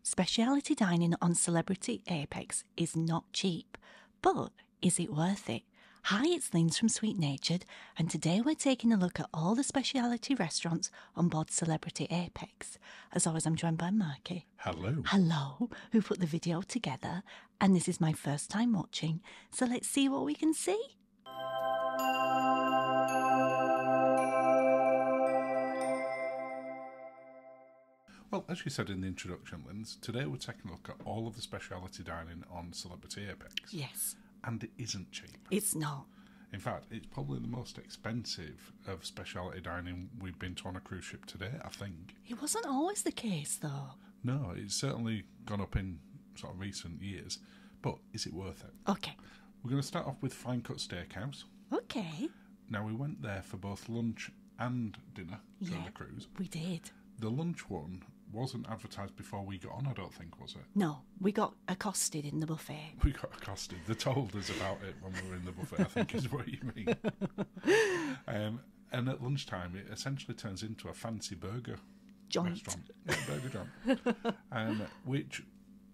Speciality dining on Celebrity Apex is not cheap, but is it worth it? Hi, it's Linz from Sweet Natured, and today we're taking a look at all the speciality restaurants on board Celebrity Apex. As always, I'm joined by Marky. Hello. Hello, who put the video together, and this is my first time watching, so let's see what we can see. Well, as you said in the introduction, Linz, today we're taking a look at all of the speciality dining on Celebrity Apex. Yes. And it isn't cheap. It's not. In fact, it's probably the most expensive of speciality dining we've been to on a cruise ship today, I think. It wasn't always the case, though. No, it's certainly gone up in sort of recent years. But is it worth it? Okay. We're going to start off with Fine Cut Steakhouse. Okay. Now, we went there for both lunch and dinner during the cruise. We did. The lunch one wasn't advertised before we got on, I don't think, was it? No, we got accosted in the buffet. We got accosted. They told us about it when we were in the buffet, I think is what you mean. And at lunchtime, it essentially turns into a fancy burger restaurant. Yeah, burger joint. Which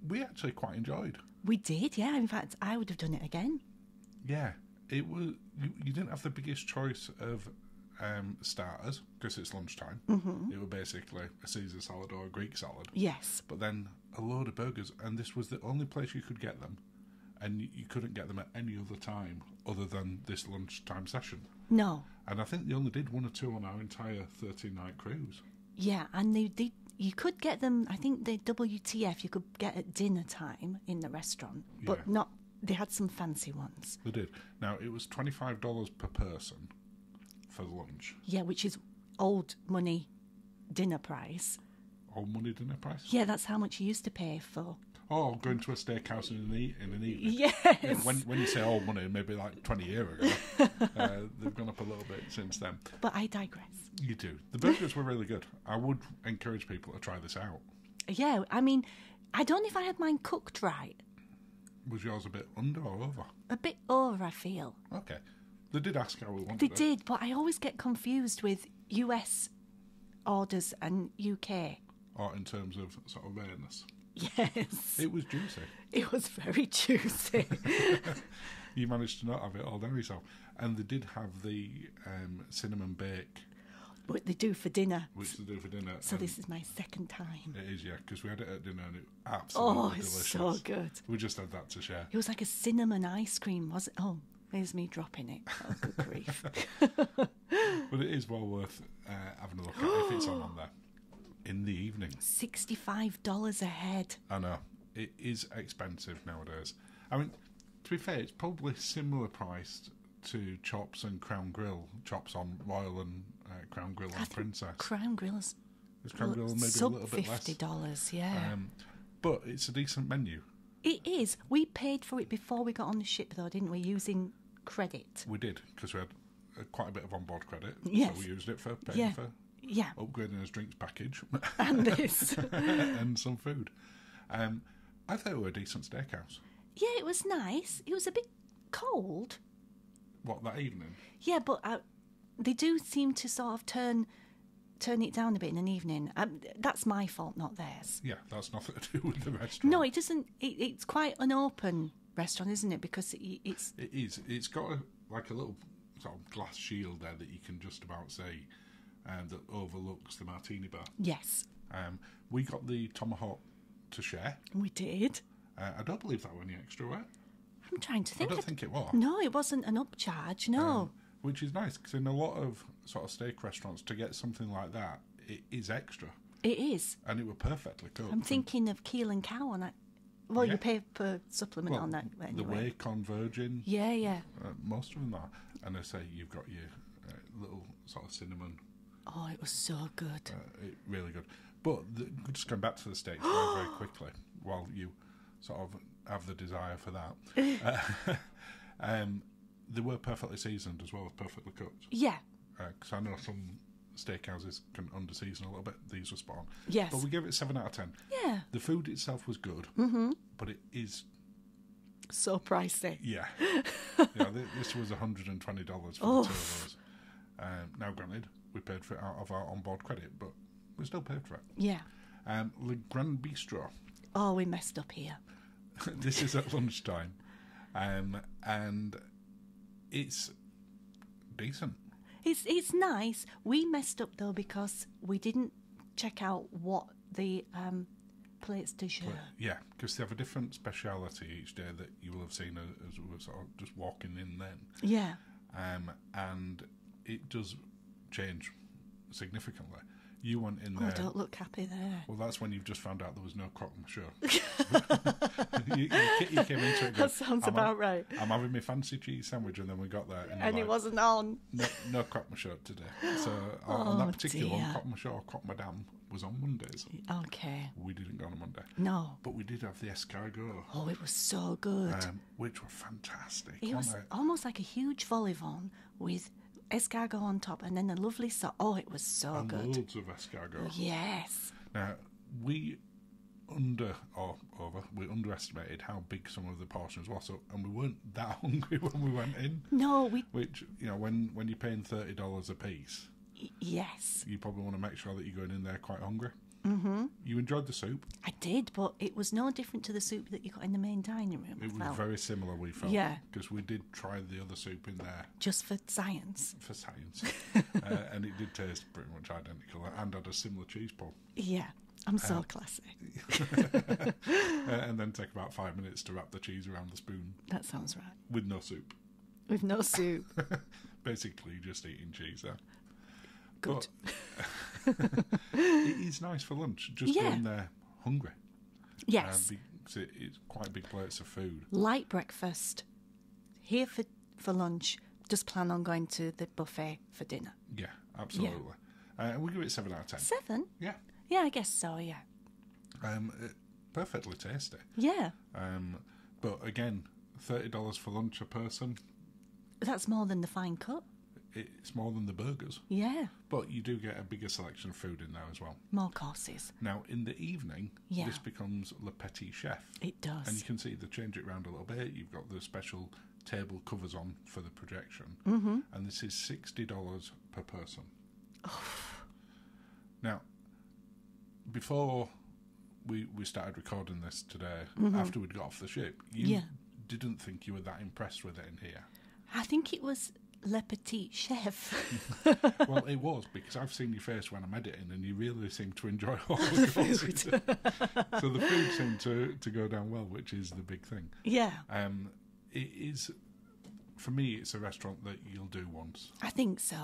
we actually quite enjoyed. We did, yeah. In fact, I would have done it again. Yeah. It was. You didn't have the biggest choice of starters because it's lunchtime. Mm-hmm. It was basically a Caesar salad or a Greek salad. Yes. But then a load of burgers, and this was the only place you could get them, and you couldn't get them at any other time other than this lunchtime session. No. And I think they only did one or two on our entire 13-night cruise. Yeah, and you could get them, I think the WTF you could get at dinner time in the restaurant, but not, they had some fancy ones. They did. Now, it was $25 per person for lunch. Yeah, which is old money dinner price. Old money dinner price? Yeah, that's how much you used to pay for. Oh, going to a steakhouse in an evening. Yes. Yeah, when you say old money, maybe like 20 years ago. They've gone up a little bit since then. But I digress. You do. The burgers were really good. I would encourage people to try this out. Yeah, I mean, I don't know if I had mine cooked right. Was yours a bit under or over? A bit over, I feel. Okay. They did ask how we wanted They it. did, but I always get confused with US orders and UK. Or in terms of sort of rareness. Yes. It was juicy. It was very juicy. You managed to not have it all there yourself. And they did have the cinnamon bake. What they do for dinner. Which they do for dinner. So this is my second time. It is, yeah, because we had it at dinner and it was absolutely delicious. So good. We just had that to share. It was like a cinnamon ice cream, was it? Oh, there's me dropping it. Oh, good grief. But it is well worth having a look at if it's on there. In the evening. $65 a head. I know. It is expensive nowadays. I mean, to be fair, it's probably similar priced to Chops and Crown Grill. Chops on Royal and Crown Grill on Princess. Crown Grill's Crown Grill maybe sub a little bit less. $50, yeah. But it's a decent menu. It is. We paid for it before we got on the ship, though, didn't we? Using credit. We did, because we had quite a bit of onboard credit. Yes. So we used it for paying for yeah. upgrading his drinks package. And this. And some food. I thought it was a decent steakhouse. Yeah, it was nice. It was a bit cold. What, that evening? Yeah, but they do seem to sort of turn it down a bit in an evening. That's my fault, not theirs. Yeah, that's nothing to do with the restaurant. No, it doesn't. It's quite an open restaurant, isn't it? Because it's... It is. It's got a little sort of glass shield there that you can just about see that overlooks the martini bar. Yes. We got the tomahawk to share. We did. I don't believe that was any extra, right? I'm trying to think. I don't think it was. No, it wasn't an upcharge, no. Which is nice, because in a lot of sort of steak restaurants, to get something like that, it is extra. It is. And it was perfectly cooked. I'm thinking of Keel and Cow on that. Well, you pay per supplement on that anyway. The Wake on Virgin. Yeah. Most of them are. And I say you've got your little sort of cinnamon. Oh, it was so good. Really good. But just going back to the steaks very, very quickly, while you sort of have the desire for that. They were perfectly seasoned as well as perfectly cooked. Yeah. Because I know some steakhouses can under-season a little bit. These were spot on. Yes. But we gave it 7 out of 10. Yeah. The food itself was good, but it is... So pricey. Yeah. This was $120 for the two of us. Now, granted, we paid for it out of our onboard credit, but we still paid for it. Yeah. The Grand Bistro Oh, we messed up here. This is at lunchtime, and it's decent. It's nice. We messed up though because we didn't check out what the plates de jour. Yeah, because they have a different speciality each day that you will have seen as we were sort of just walking in then. Yeah. And it does change significantly. You went in there. Oh, don't look happy there. Well, that's when you've just found out there was no croque monsieur. you came into it. That sounds about right. I'm having my fancy cheese sandwich, and then we got there, and it wasn't on. No croque monsieur today. So on that particular one, croque monsieur or croque madame was on Mondays. Okay. We didn't go on a Monday. No. But we did have the escargot. Oh, it was so good. Which were fantastic. It was almost like a huge vol au vent with escargot on top, and then the lovely sauce. Oh, it was so good. Loads of escargot. Yes. Now, we underestimated how big some of the portions were, and we weren't that hungry when we went in. No, Which, when you're paying $30 a piece, yes, you probably want to make sure that you're going in there quite hungry. Mm-hmm. You enjoyed the soup? I did, but it was no different to the soup that you got in the main dining room. It was very similar, we felt. Yeah. Because we did try the other soup in there. Just for science. For science. And it did taste pretty much identical and had a similar cheese pull. Yeah, I'm so classy. And then take about 5 minutes to wrap the cheese around the spoon. That sounds right. With no soup. With no soup. Basically just eating cheese there. Good. But it is nice for lunch. Just going there hungry. Yes. Because it's quite big plates of food. Light breakfast. Here for lunch. Just plan on going to the buffet for dinner. Yeah, absolutely. Yeah. We give it 7 out of 10. 7? Yeah. Yeah, I guess so, yeah. Perfectly tasty. Yeah. But again, $30 for lunch a person. That's more than the fine cut. It's more than the burgers. Yeah. But you do get a bigger selection of food in there as well. More courses. Now, in the evening, this becomes Le Petit Chef. It does. And you can see they change it around a little bit. You've got the special table covers on for the projection. Mm-hmm. And this is $60 per person. Oh. Now, before we started recording this today, after we'd got off the ship, you didn't think you were that impressed with it in here. I think it was Le Petit Chef. Well, it was, because I've seen your face when I'm editing, and you really seem to enjoy all the food. So the food seemed to go down well, which is the big thing. Yeah. It is, for me, it's a restaurant that you'll do once. I think so.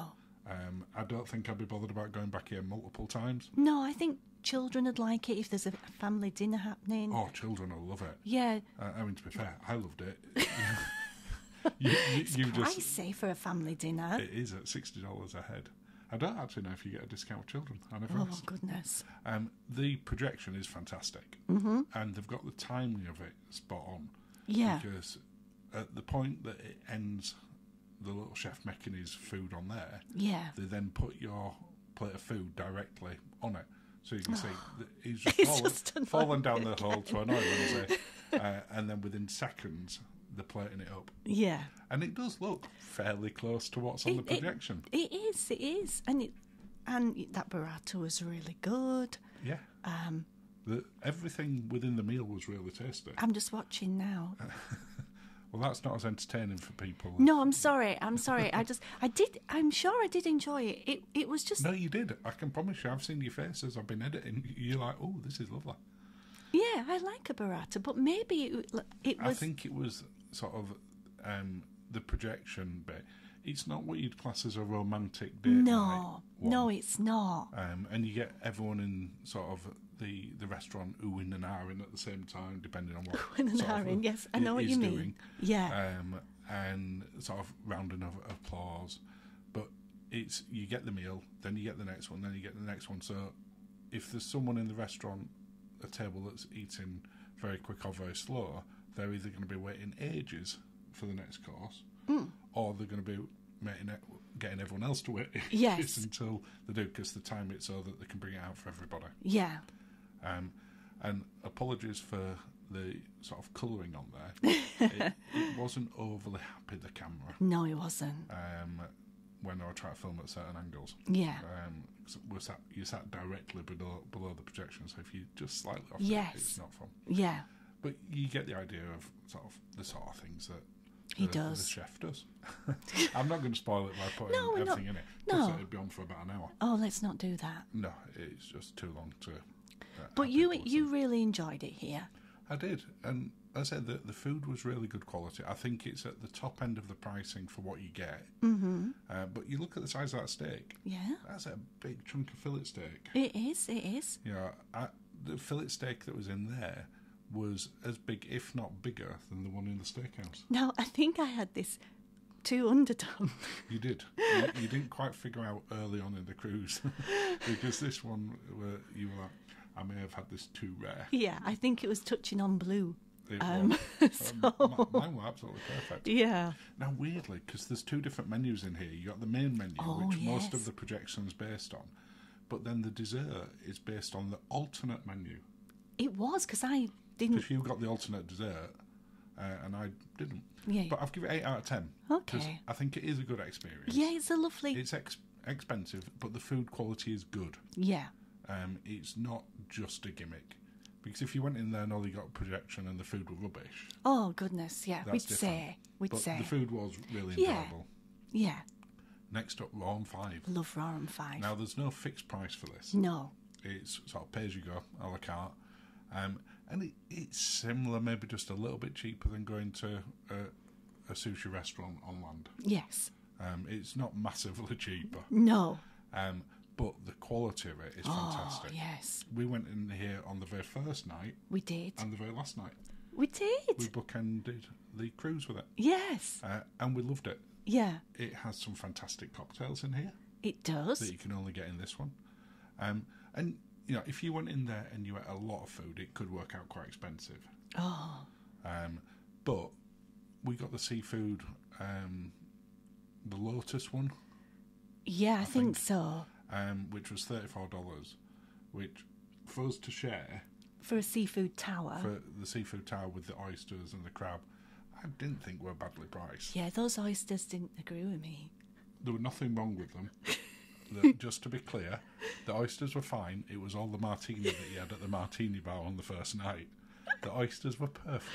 I don't think I'd be bothered about going back here multiple times. No, I think children would like it if there's a family dinner happening. Oh, children will love it. Yeah. I mean, to be fair, I loved it. It's pricey for a family dinner. It is at $60 a head. I don't actually know if you get a discount with children. I never asked. Goodness. The projection is fantastic. Mm-hmm. And they've got the timing of it spot on. Yeah. Because at the point that it ends, the little chef making his food on there, they then put your plate of food directly on it. So you can see that he's just fallen down the hole to annoy Lindsay. And then within seconds, they're plating it up. Yeah. And it does look fairly close to what's on the projection. It is. And that burrata was really good. Yeah. Everything within the meal was really tasty. I'm just watching now. Well, that's not as entertaining for people. No, I'm sorry. I'm sure I did enjoy it. It was just... No, you did. I can promise you. I've seen your face as I've been editing. You're like, oh, this is lovely. Yeah, I like a burrata, but maybe it was... I think it was sort of the projection bit. It's not what you'd class as a romantic date night. No, it's not. And you get everyone in sort of the restaurant oohing and ahhing at the same time, depending on what oohing and ahhing, yes, I know what you mean. Doing. Yeah. And sort of rounding of applause. But you get the meal, then you get the next one, then you get the next one. So if there's someone in the restaurant, a table that's eating very quick or very slow, they're either going to be waiting ages for the next course, or they're going to be getting everyone else to wait ages until they do, because they time it so that they can bring it out for everybody. Yeah. And apologies for the sort of colouring on there. It wasn't overly happy, the camera. No, it wasn't. when I try to film at certain angles. Yeah. You sat directly below the projection, so if you just slightly off it's not fun. Yeah. But you get the idea of the sort of things that the chef does. I'm not going to spoil it by putting everything in it. Plus, it'd be on for about an hour. Oh, let's not do that. No, it's just too long to. But you really enjoyed it here. I did, and as I said, the food was really good quality. I think it's at the top end of the pricing for what you get. Mm-hmm. But you look at the size of that steak. Yeah. That's a big chunk of fillet steak. It is. The fillet steak that was in there was as big, if not bigger, than the one in the steakhouse. Now, I think I had this too underdone. You did. You didn't quite figure out early on in the cruise. Because this one, you were like, I may have had this too rare. Yeah, I think it was touching on blue. Mine were absolutely perfect. Yeah. Now, weirdly, because there's two different menus in here. You got the main menu, which most of the projection's based on, but then the dessert is based on the alternate menu. It was, because I didn't. Because you got the alternate dessert, and I didn't. Yeah. But I've given it 8 out of 10. Okay. I think it is a good experience. Yeah, it's a lovely. It's expensive, but the food quality is good. Yeah. It's not just a gimmick. Because if you went in there and all you got projection and the food were rubbish... Oh, goodness, yeah. We'd say. But the food was really enjoyable. Yeah. Next up, Raw and 5. Love Raw and 5. Now, there's no fixed price for this. No. It's sort of pay-as-you-go, a la carte. And it's similar, maybe just a little bit cheaper than going to a sushi restaurant on land. Yes. It's not massively cheaper. No. But the quality of it is fantastic. Oh, yes. We went in here on the very first night. We did. And the very last night. We did. We bookended the cruise with it. Yes. And we loved it. Yeah. It has some fantastic cocktails in here. It does. That you can only get in this one. And, you know, if you went in there and you ate a lot of food, it could work out quite expensive. Oh. But we got the seafood, the Lotus one. Yeah, I think so. Which was $34, which for us to share... For a seafood tower. For the seafood tower with the oysters and the crab, I didn't think were badly priced. Yeah, those oysters didn't agree with me. There was nothing wrong with them. Just to be clear, the oysters were fine. It was all the martini that you had at the martini bar on the first night. The oysters were perfect.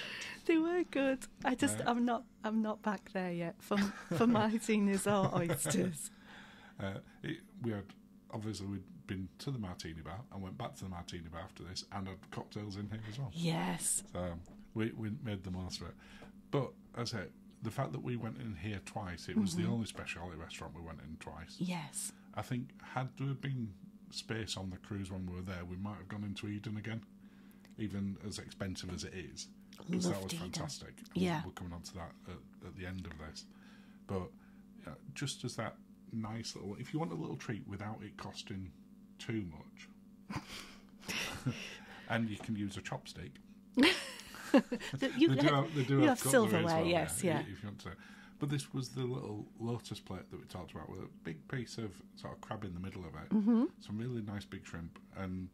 They were good. I'm not back there yet for martinis or oysters. We'd been to the martini bar and went back to the martini bar after this and had cocktails in here as well. Yes. So we made the most of it. But as I say, the fact that we went in here twice, it was the only specialty restaurant we went in twice. Yes. I think had there been space on the cruise when we were there, we might have gone into Eden again, even as expensive as it is. Because that was fantastic. Yeah. We're coming on to that at the end of this. But just as that nice little... If you want a little treat without it costing too much, and you can use a chopstick. You have silverware, well, yes, yeah. If you want to. But this was the little lotus plate that we talked about with a big piece of sort of crab in the middle of it, some really nice big shrimp, and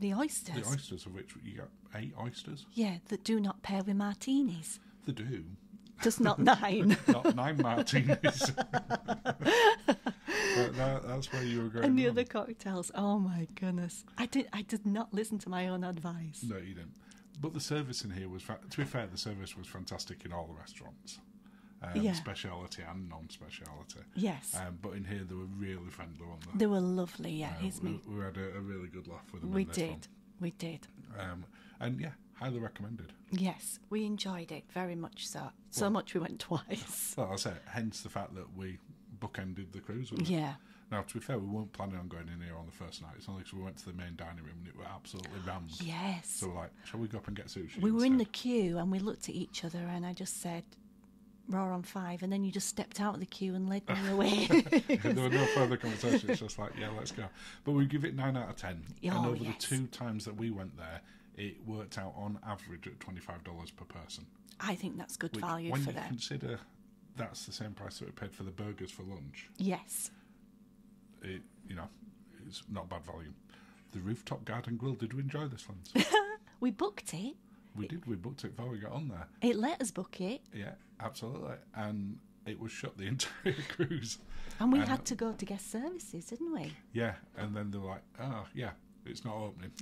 the oysters. The oysters, of which you got 8 oysters. Yeah, that do not pair with martinis. They do. Just not 9. Not 9 martinis. That's where you were going. And the other cocktails. Oh my goodness! I did not listen to my own advice. No, you didn't. But the service in here was, to be fair, the service was fantastic in all the restaurants. Speciality and non-speciality. Yes. But in here they were really friendly, weren't they? They were lovely, yeah. We had a really good laugh with them. We did. And yeah, highly recommended. Yes, we enjoyed it very much so. So much we went twice. Well, I say, hence the fact that we bookended the cruise with it. Yeah. Now, to be fair, we weren't planning on going in here on the first night. It's only because we went to the main dining room and it was absolutely rammed. Yes. So we're like, shall we go up and get sushi? We were in the queue and we looked at each other and I just said, Raw on 5, and then you just stepped out of the queue and led me away. There were no further conversations. It's just like, yeah, let's go. But we give it 9 out of 10. And over the 2 times that we went there, it worked out on average at $25 per person. I think that's good value for them. When you consider that's the same price that we paid for the burgers for lunch. Yes. It's not bad value. The Rooftop Garden Grill, did we enjoy this one? We booked it. We did. We booked it before we got on there. It let us book it. Yeah, absolutely. And it was shut the entire cruise. And we had to go to guest services, didn't we? Yeah, and then they were like, oh, yeah, it's not opening.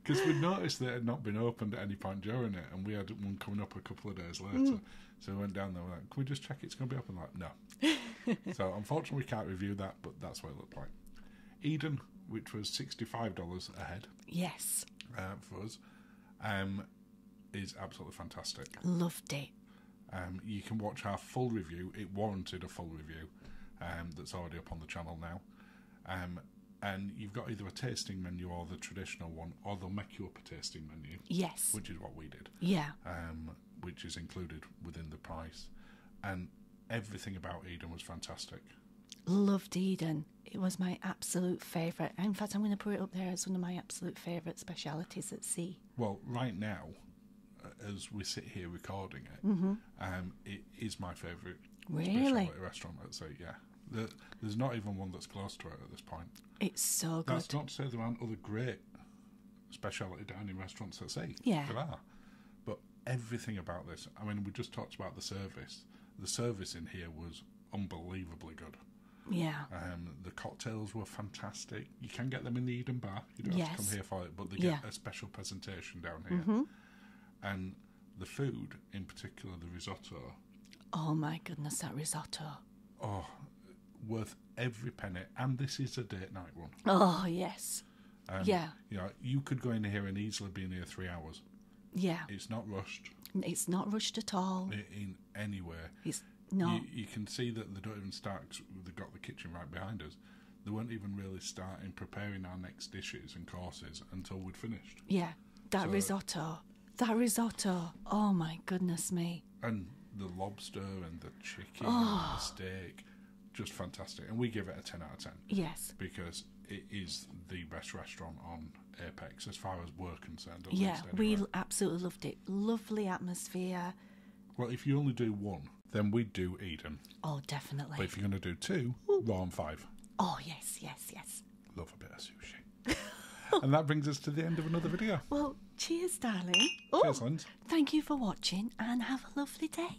Because we noticed that it had not been opened at any point during it, and we had one coming up a couple of days later. So we went down there, we're like, can we just check it's going to be open? Like, no. So unfortunately we can't review that, but that's what it looked like. Eden, which was $65 a head. Yes. For us, is absolutely fantastic. Loved it. You can watch our full review. It warranted a full review that's already up on the channel now. And you've got either a tasting menu or the traditional one, or they'll make you up a tasting menu. Yes. Which is what we did. Yeah. Which is included within the price. And everything about Eden was fantastic. Loved Eden. It was my absolute favourite. In fact, I'm going to put it up there as one of my absolute favourite specialities at sea. Well, right now, as we sit here recording it, it is my favourite specialty restaurant at sea, yeah. There's not even one that's close to it at this point. It's so good. That's not to say there aren't other great specialty dining restaurants at sea. Yeah. There are. But everything about this, I mean, we just talked about the service. The service in here was unbelievably good. Yeah. The cocktails were fantastic. You can get them in the Eden bar. You don't have to come here for it, but they get a special presentation down here. And the food, in particular the risotto. Oh my goodness, that risotto. Oh, worth every penny. And this is a date night one. Oh, yes. Yeah. You know, you could go in here and easily be in here 3 hours. Yeah. It's not rushed. It's not rushed at all. In any way. It's not. You can see that they don't even start, 'cause they've got the kitchen right behind us. They weren't even really starting preparing our next dishes and courses until we'd finished. Yeah. That risotto. Oh my goodness me. And the lobster and the chicken and the steak. Just fantastic. And we give it a 10 out of 10. Yes. Because it is the best restaurant on Apex as far as we're concerned. Yeah, we absolutely loved it. Lovely atmosphere. Well, if you only do one, then we'd do Eden. Oh, definitely. But if you're going to do two, Raw and 5. Oh, yes, yes, yes. Love a bit of sushi. And that brings us to the end of another video. Well, cheers, darling. Cheers, Linz. Thank you for watching and have a lovely day.